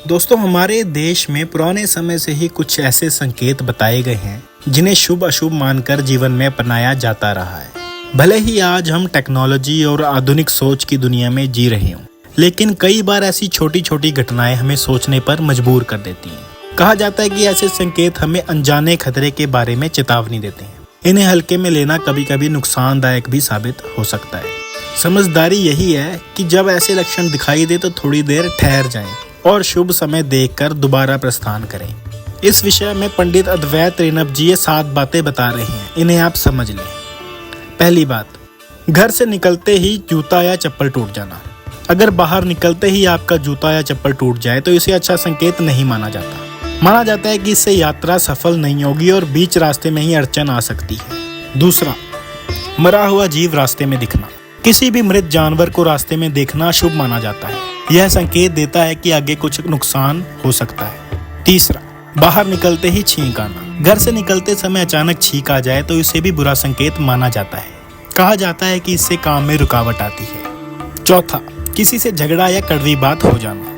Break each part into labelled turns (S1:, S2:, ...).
S1: दोस्तों, हमारे देश में पुराने समय से ही कुछ ऐसे संकेत बताए गए हैं जिन्हें शुभ अशुभ मानकर जीवन में अपनाया जाता रहा है। भले ही आज हम टेक्नोलॉजी और आधुनिक सोच की दुनिया में जी रहे हों, लेकिन कई बार ऐसी छोटी छोटी घटनाएं हमें सोचने पर मजबूर कर देती हैं। कहा जाता है कि ऐसे संकेत हमें अनजाने खतरे के बारे में चेतावनी देते हैं। इन्हें हल्के में लेना कभी कभी नुकसानदायक भी साबित हो सकता है। समझदारी यही है कि जब ऐसे लक्षण दिखाई दे तो थोड़ी देर ठहर जाएं और शुभ समय देखकर दोबारा प्रस्थान करें। इस विषय में पंडित अद्वैत रेणव जी ये 7 बातें बता रहे हैं, इन्हें आप समझ लें। पहली बात, घर से निकलते ही जूता या चप्पल टूट जाना। अगर बाहर निकलते ही आपका जूता या चप्पल टूट जाए तो इसे अच्छा संकेत नहीं माना जाता। माना जाता है कि इससे यात्रा सफल नहीं होगी और बीच रास्ते में ही अड़चन आ सकती है। दूसरा, मरा हुआ जीव रास्ते में दिखना। किसी भी मृत जानवर को रास्ते में देखना शुभ माना जाता है। यह संकेत देता है कि आगे कुछ नुकसान हो सकता है। तीसरा, बाहर निकलते ही छींक आना। घर से निकलते समय अचानक छींक आ जाए तो इसे भी बुरा संकेत माना जाता है। कहा जाता है कि इससे काम में रुकावट आती है। चौथा, किसी से झगड़ा या कड़वी बात हो जाना।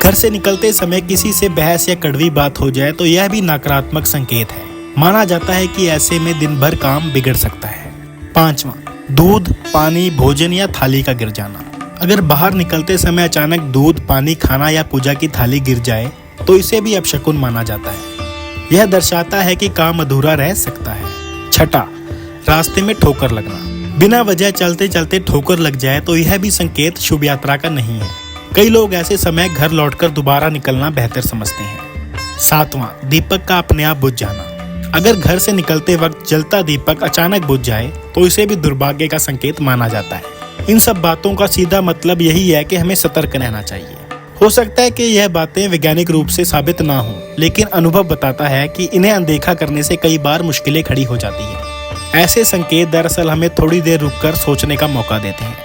S1: घर से निकलते समय किसी से बहस या कड़वी बात हो जाए तो यह भी नकारात्मक संकेत है। माना जाता है कि ऐसे में दिन भर काम बिगड़ सकता है। पांचवा, दूध, पानी, भोजन या थाली का गिर जाना। अगर बाहर निकलते समय अचानक दूध, पानी, खाना या पूजा की थाली गिर जाए तो इसे भी अपशकुन माना जाता है। यह दर्शाता है कि काम अधूरा रह सकता है। छठा, रास्ते में ठोकर लगना। बिना वजह चलते चलते ठोकर लग जाए तो यह भी संकेत शुभ यात्रा का नहीं है। कई लोग ऐसे समय घर लौटकर दोबारा निकलना बेहतर समझते हैं। सातवां, दीपक का अपने आप बुझ जाना। अगर घर से निकलते वक्त जलता दीपक अचानक बुझ जाए तो इसे भी दुर्भाग्य का संकेत माना जाता है। इन सब बातों का सीधा मतलब यही है कि हमें सतर्क रहना चाहिए। हो सकता है कि यह बातें वैज्ञानिक रूप से साबित ना हो, लेकिन अनुभव बताता है कि इन्हें अनदेखा करने से कई बार मुश्किलें खड़ी हो जाती हैं। ऐसे संकेत दरअसल हमें थोड़ी देर रुककर सोचने का मौका देते हैं।